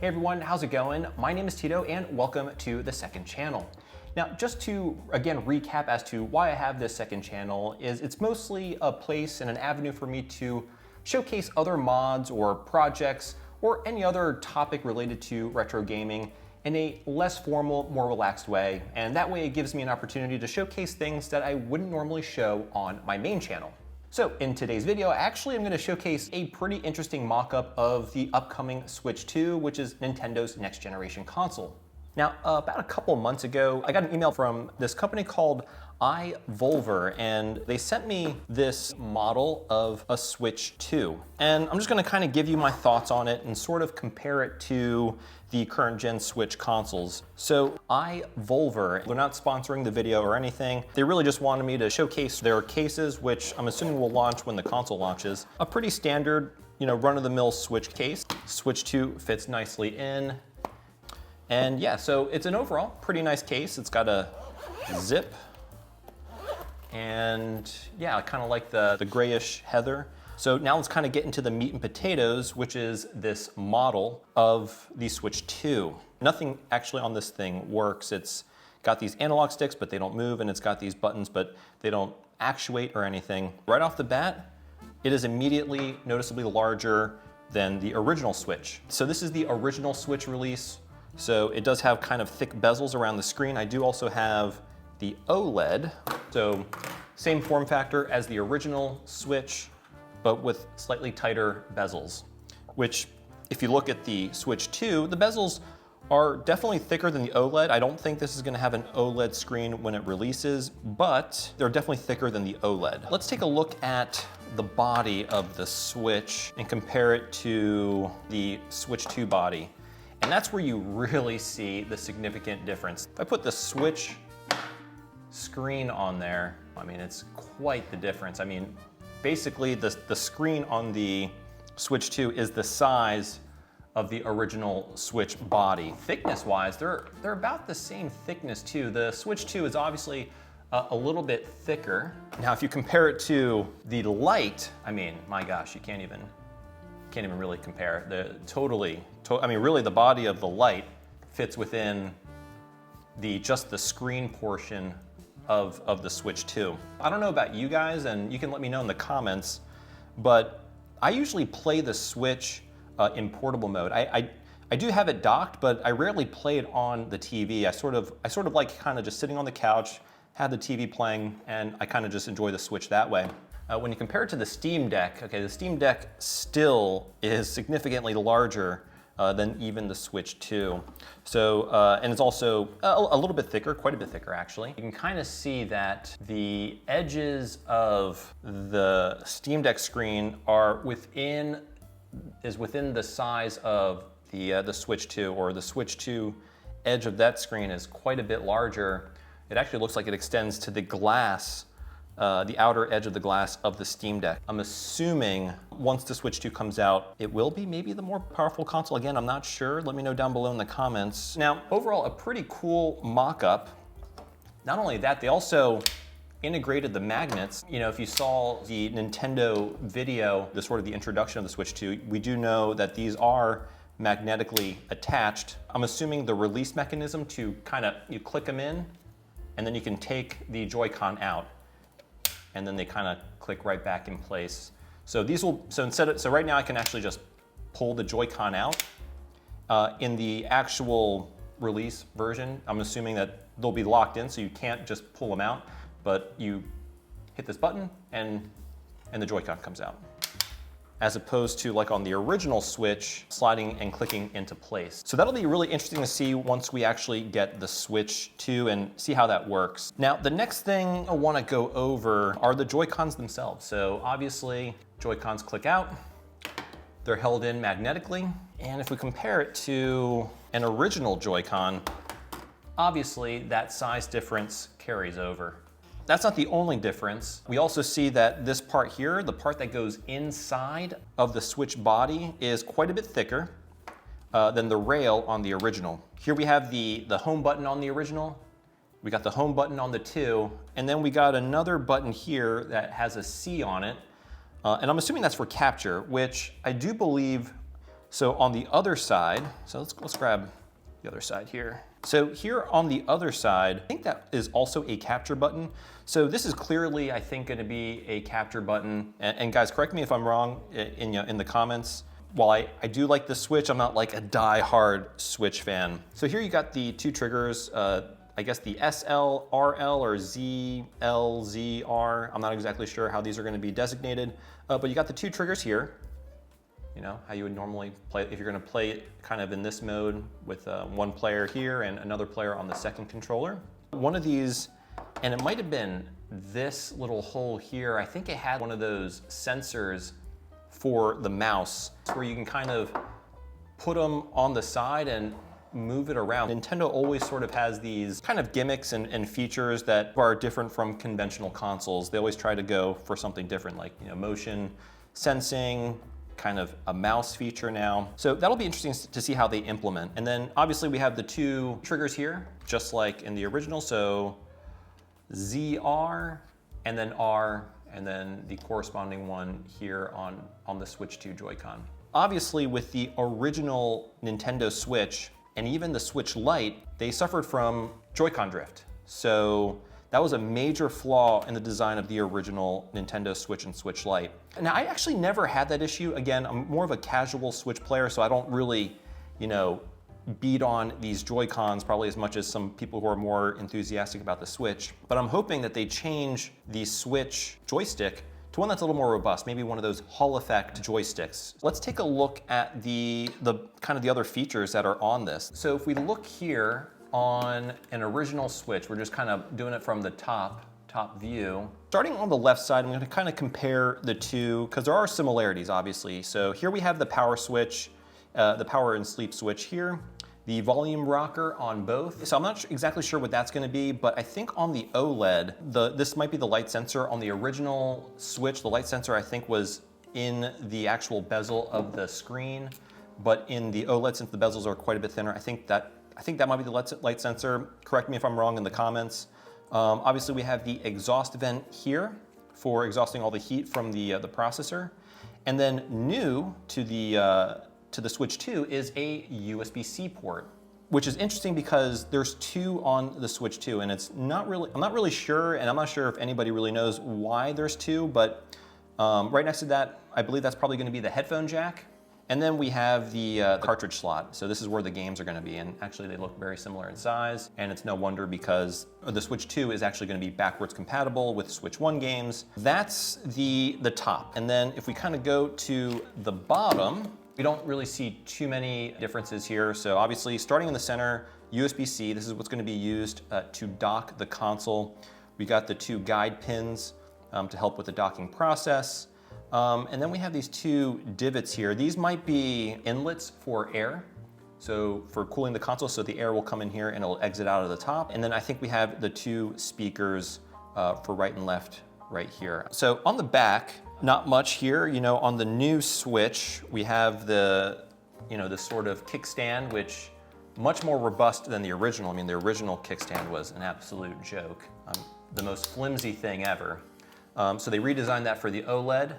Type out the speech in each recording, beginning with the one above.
Hey everyone, how's it going? My name is Tito and welcome to the second channel. Now, just to again recap as to why I have this second channel is it's mostly a place and an avenue for me to showcase other mods or projects or any other topic related to retro gaming in a less formal, more relaxed way. And that way it gives me an opportunity to showcase things that I wouldn't normally show on my main channel. So in today's video, actually I'm going to showcase a pretty interesting mock-up of the upcoming Switch 2, which is Nintendo's next generation console. Now, about a couple months ago, I got an email from this company called iVolver, and they sent me this model of a Switch 2. And I'm just going to kind of give you my thoughts on it and sort of compare it to the current gen Switch consoles. So iVolver, they're not sponsoring the video or anything. They really just wanted me to showcase their cases, which I'm assuming will launch when the console launches. A pretty standard, run-of-the-mill Switch case. Switch 2 fits nicely in. And yeah, so it's an overall pretty nice case. It's got a zip. And yeah, I kind of like the grayish heather. So now let's kind of get into the meat and potatoes, which is this model of the Switch 2. Nothing actually on this thing works. It's got these analog sticks, but they don't move, and it's got these buttons, but they don't actuate or anything. Right off the bat, it is immediately noticeably larger than the original Switch. So this is the original Switch release. So it does have kind of thick bezels around the screen. I do also have the OLED. So same form factor as the original Switch, but with slightly tighter bezels, which if you look at the Switch 2, the bezels are definitely thicker than the OLED. I don't think this is gonna have an OLED screen when it releases, but they're definitely thicker than the OLED. Let's take a look at the body of the Switch and compare it to the Switch 2 body. And that's where you really see the significant difference. If I put the Switch screen on there, I mean, it's quite the difference. I mean, basically the screen on the Switch 2 is the size of the original Switch body. Thickness-wise, they're about the same thickness too. The Switch 2 is obviously a little bit thicker. Now, if you compare it to the Lite, I mean, my gosh, you can't even really compare. Really the body of the Lite fits within just the screen portion of the Switch 2. I don't know about you guys, and you can let me know in the comments, but I usually play the Switch in portable mode. I do have it docked, but I rarely play it on the TV. I sort of like kind of just sitting on the couch, have the TV playing, and I kind of just enjoy the Switch that way. When you compare it to the Steam Deck, okay, the Steam Deck still is significantly larger than even the Switch 2. So, and it's also a little bit thicker, quite a bit thicker actually. You can kind of see that the edges of the Steam Deck screen are within the size of the Switch 2, or the Switch 2 edge of that screen is quite a bit larger. It actually looks like it extends to the glass, the outer edge of the glass of the Steam Deck. I'm assuming once the Switch 2 comes out, it will be maybe the more powerful console. Again, I'm not sure. Let me know down below in the comments. Now, overall, a pretty cool mock-up. Not only that, they also integrated the magnets. If you saw the Nintendo video, the introduction of the Switch 2, we do know that these are magnetically attached. I'm assuming the release mechanism to you click them in, and then you can take the Joy-Con out, and then they kind of click right back in place. So right now I can actually just pull the Joy-Con out. In the actual release version, I'm assuming that they'll be locked in, so you can't just pull them out, but you hit this button and the Joy-Con comes out. As opposed to like on the original Switch, sliding and clicking into place. So that'll be really interesting to see once we actually get the Switch 2 and see how that works. Now, the next thing I wanna go over are the Joy-Cons themselves. So obviously, Joy-Cons click out, they're held in magnetically, and if we compare it to an original Joy-Con, obviously that size difference carries over. That's not the only difference. We also see that this part here, the part that goes inside of the Switch body, is quite a bit thicker than the rail on the original. Here we have the home button on the original. We got the home button on the 2, and then we got another button here that has a C on it. And I'm assuming that's for capture, which I do believe So on the other side, so let's grab the other side here. So here on the other side, I think that is also a capture button. So this is clearly, I think, going to be a capture button. And guys, correct me if I'm wrong in the comments. While I do like the Switch, I'm not like a die-hard Switch fan. So here you got the two triggers, I guess the SL, RL, or ZL, ZR. I'm not exactly sure how these are going to be designated, but you got the two triggers here. You know, how you would normally play if you're going to play it kind of in this mode with one player here and another player on the second controller. One of these, and it might have been this little hole here, I think it had one of those sensors for the mouse where you can kind of put them on the side and move it around. Nintendo always sort of has these kind of gimmicks and features that are different from conventional consoles. They always try to go for something different, like, you know, motion sensing, kind of a mouse feature now. So that'll be interesting to see how they implement. And then obviously we have the two triggers here, just like in the original. So ZR and then R, and then the corresponding one here on the Switch 2 Joy-Con. Obviously with the original Nintendo Switch and even the Switch Lite, they suffered from Joy-Con drift. So that was a major flaw in the design of the original Nintendo Switch and Switch Lite. Now, I actually never had that issue. Again, I'm more of a casual Switch player, so I don't really, you know, beat on these Joy-Cons probably as much as some people who are more enthusiastic about the Switch. But I'm hoping that they change the Switch joystick to one that's a little more robust, maybe one of those Hall effect joysticks. Let's take a look at the kind of the other features that are on this. So if we look here, on an original Switch, we're just kind of doing it from the top view. Starting on the left side, I'm going to kind of compare the two because there are similarities, obviously. So here we have the power switch, the power and sleep switch here, the volume rocker on both. So I'm not exactly sure what that's going to be, but I think on the OLED, this might be the light sensor. On the original Switch, the light sensor I think was in the actual bezel of the screen, but in the OLED, since the bezels are quite a bit thinner, I think that might be the light sensor. Correct me if I'm wrong in the comments. Obviously, we have the exhaust vent here for exhausting all the heat from the processor. And then new to the Switch 2 is a USB-C port, which is interesting because there's two on the Switch 2, and I'm not really sure, and I'm not sure if anybody really knows why there's two, but right next to that, I believe that's probably going to be the headphone jack. And then we have the cartridge slot. So this is where the games are going to be. And actually they look very similar in size. And it's no wonder because the Switch 2 is actually going to be backwards compatible with Switch 1 games. That's the top. And then if we kind of go to the bottom, we don't really see too many differences here. So obviously starting in the center, USB-C, this is what's going to be used to dock the console. We got the two guide pins to help with the docking process. And then we have these two divots here. These might be inlets for air, so for cooling the console, so the air will come in here and it'll exit out of the top. And then I think we have the two speakers for right and left right here. So on the back, not much here. You know, on the new Switch, we have the sort of kickstand, which much more robust than the original. I mean, the original kickstand was an absolute joke, the most flimsy thing ever. So they redesigned that for the OLED,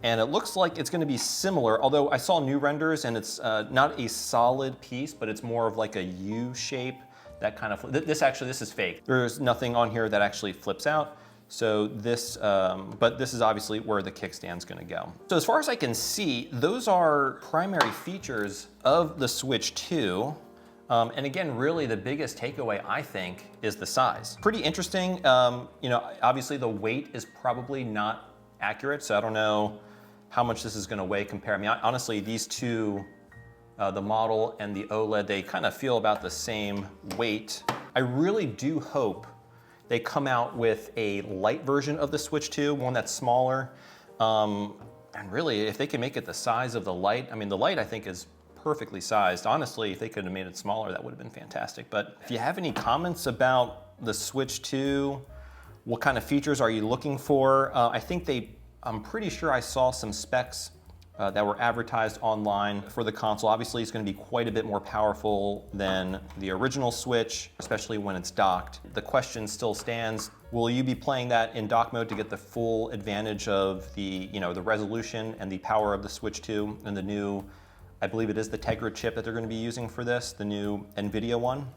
and it looks like it's going to be similar, although I saw new renders and it's not a solid piece, but it's more of like a U shape, that kind of, this is fake. There's nothing on here that actually flips out. So this, but this is obviously where the kickstand's going to go. So as far as I can see, those are primary features of the Switch 2. And again, really the biggest takeaway, I think, is the size. Pretty interesting. You know, obviously the weight is probably not accurate, so I don't know how much this is going to weigh compared. I mean, honestly, these two, the model and the OLED, they kind of feel about the same weight. I really do hope they come out with a light version of the Switch 2, one that's smaller. And really, if they can make it the size of the Lite, I mean, the Lite I think is perfectly sized. Honestly, if they could have made it smaller, that would have been fantastic. But if you have any comments about the Switch 2, what kind of features are you looking for? I'm pretty sure I saw some specs that were advertised online for the console. Obviously, it's going to be quite a bit more powerful than the original Switch, especially when it's docked. The question still stands, will you be playing that in dock mode to get the full advantage of the resolution and the power of the Switch 2 and the new I believe it is the Tegra chip that they're going to be using for this, the new NVIDIA one.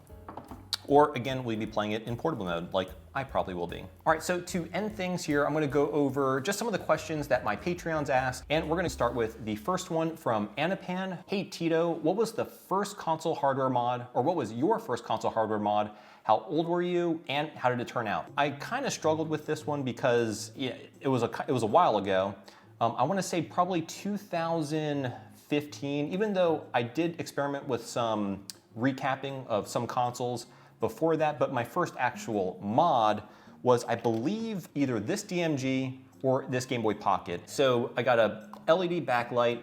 Or again, we'll be playing it in portable mode, like I probably will be. All right, so to end things here, I'm gonna go over just some of the questions that my Patreons asked, and we're gonna start with the first one from Anapan. Hey Tito, what was the first console hardware mod, or what was your first console hardware mod? How old were you, and how did it turn out? I kind of struggled with this one because it was a while ago. I wanna say probably 2015, even though I did experiment with some recapping of some consoles before that, but my first actual mod was, I believe, either this DMG or this Game Boy Pocket. So I got a LED backlight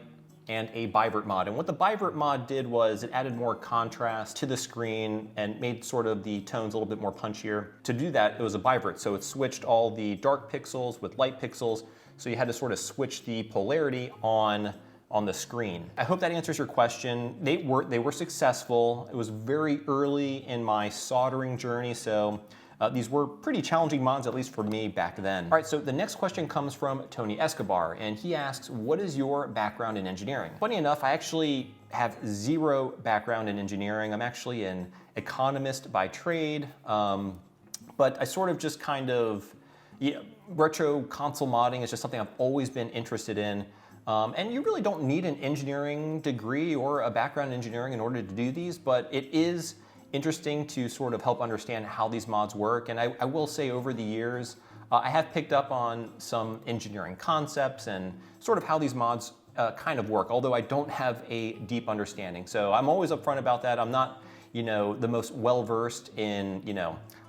and a bivert mod. And what the bivert mod did was it added more contrast to the screen and made sort of the tones a little bit more punchier. To do that, it was a bivert. So it switched all the dark pixels with light pixels. So you had to sort of switch the polarity on the screen. I hope that answers your question. They were successful. It was very early in my soldering journey, so these were pretty challenging mods, at least for me back then. All right, so the next question comes from Tony Escobar, and he asks, what is your background in engineering? Funny enough, I actually have zero background in engineering. I'm actually an economist by trade, but I sort of just kind of, retro console modding is just something I've always been interested in. And you really don't need an engineering degree or a background in engineering in order to do these, but it is interesting to sort of help understand how these mods work. And I will say over the years, I have picked up on some engineering concepts and sort of how these mods kind of work, although I don't have a deep understanding. So I'm always upfront about that. I'm not, the most well-versed in,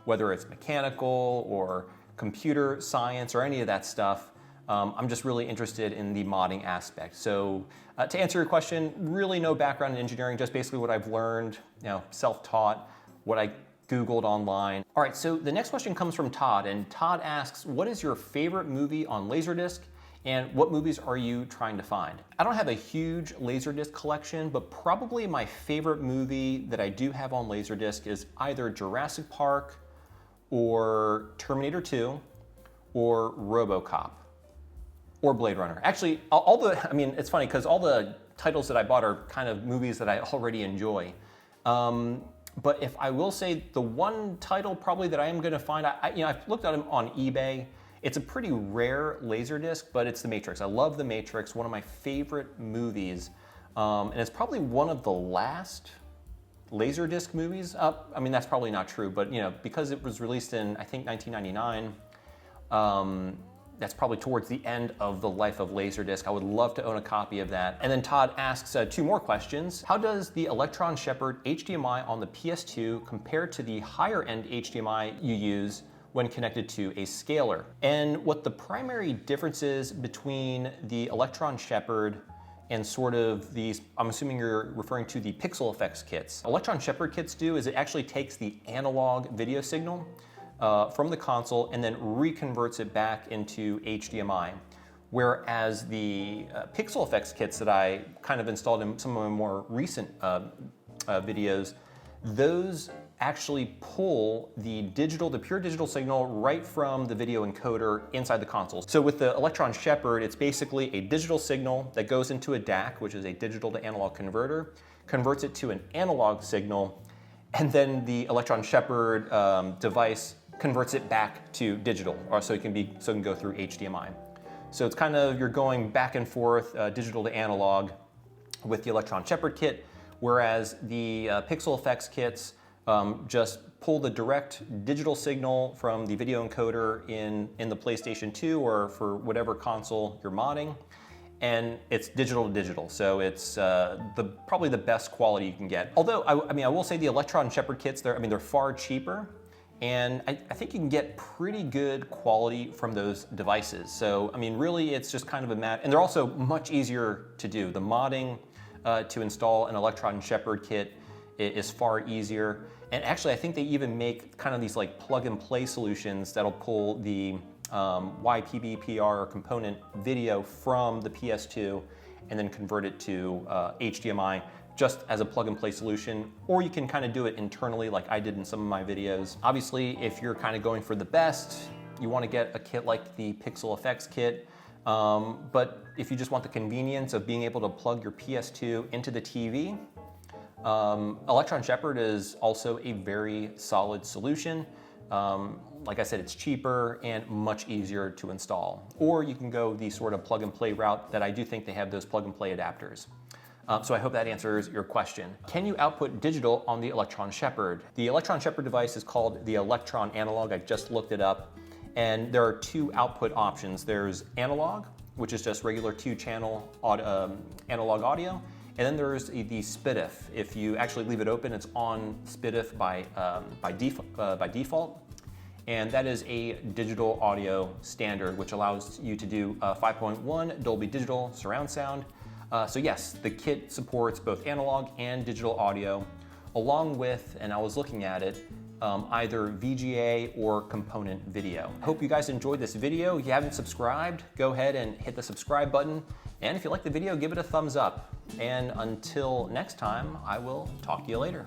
whether it's mechanical or computer science or any of that stuff. I'm just really interested in the modding aspect. So to answer your question, really no background in engineering, just basically what I've learned, self-taught, what I Googled online. All right, so the next question comes from Todd, and Todd asks, what is your favorite movie on Laserdisc, and what movies are you trying to find? I don't have a huge Laserdisc collection, but probably my favorite movie that I do have on Laserdisc is either Jurassic Park or Terminator 2 or RoboCop. Or Blade Runner. Actually, it's funny because all the titles that I bought are kind of movies that I already enjoy. But if I will say the one title probably that I am gonna find, I've looked at them on eBay. It's a pretty rare Laserdisc, but it's The Matrix. I love The Matrix, one of my favorite movies. And it's probably one of the last Laserdisc movies. That's probably not true, but because it was released in, I think, 1999, that's probably towards the end of the life of Laserdisc. I would love to own a copy of that. And then Todd asks two more questions. How does the Electron Shepherd HDMI on the PS2 compare to the higher end HDMI you use when connected to a scaler? And what the primary difference is between the Electron Shepherd and sort of these, I'm assuming you're referring to the Pixel Effects kits. Electron Shepherd kits do is it actually takes the analog video signal from the console and then reconverts it back into HDMI. Whereas the Pixel Effects kits that I kind of installed in some of my more recent videos, those actually pull the pure digital signal right from the video encoder inside the console. So with the Electron Shepherd, it's basically a digital signal that goes into a DAC, which is a digital to analog converter, converts it to an analog signal, and then the Electron Shepherd device converts it back to digital, or so it can go through HDMI. So it's kind of, you're going back and forth, digital to analog with the Electron Shepherd kit, whereas the Pixel Effects kits just pull the direct digital signal from the video encoder in the PlayStation 2 or for whatever console you're modding, and it's digital to digital. So it's probably the best quality you can get. Although, I will say the Electron Shepherd kits, they're far cheaper, and I think you can get pretty good quality from those devices. So, really it's just kind of and they're also much easier to do. The modding to install an Electron Shepherd kit is far easier. And actually, I think they even make kind of these like plug and play solutions that'll pull the YPBPR component video from the PS2 and then convert it to HDMI just as a plug and play solution, or you can kind of do it internally like I did in some of my videos. Obviously, if you're kind of going for the best, you want to get a kit like the Pixel Effects kit. But if you just want the convenience of being able to plug your PS2 into the TV, Electron Shepherd is also a very solid solution. Like I said, it's cheaper and much easier to install. Or you can go the sort of plug and play route that I do think they have those plug and play adapters. So I hope that answers your question. Can you output digital on the Electron Shepherd? The Electron Shepherd device is called the Electron Analog. I just looked it up. And there are two output options. There's analog, which is just regular 2-channel analog audio. And then there's the SPDIF. If you actually leave it open, it's on SPDIF by default. And that is a digital audio standard, which allows you to do 5.1 Dolby Digital surround sound. So yes, the kit supports both analog and digital audio, along with, and I was looking at it, either VGA or component video. Hope you guys enjoyed this video. If you haven't subscribed, go ahead and hit the subscribe button. And if you like the video, give it a thumbs up. And until next time, I will talk to you later.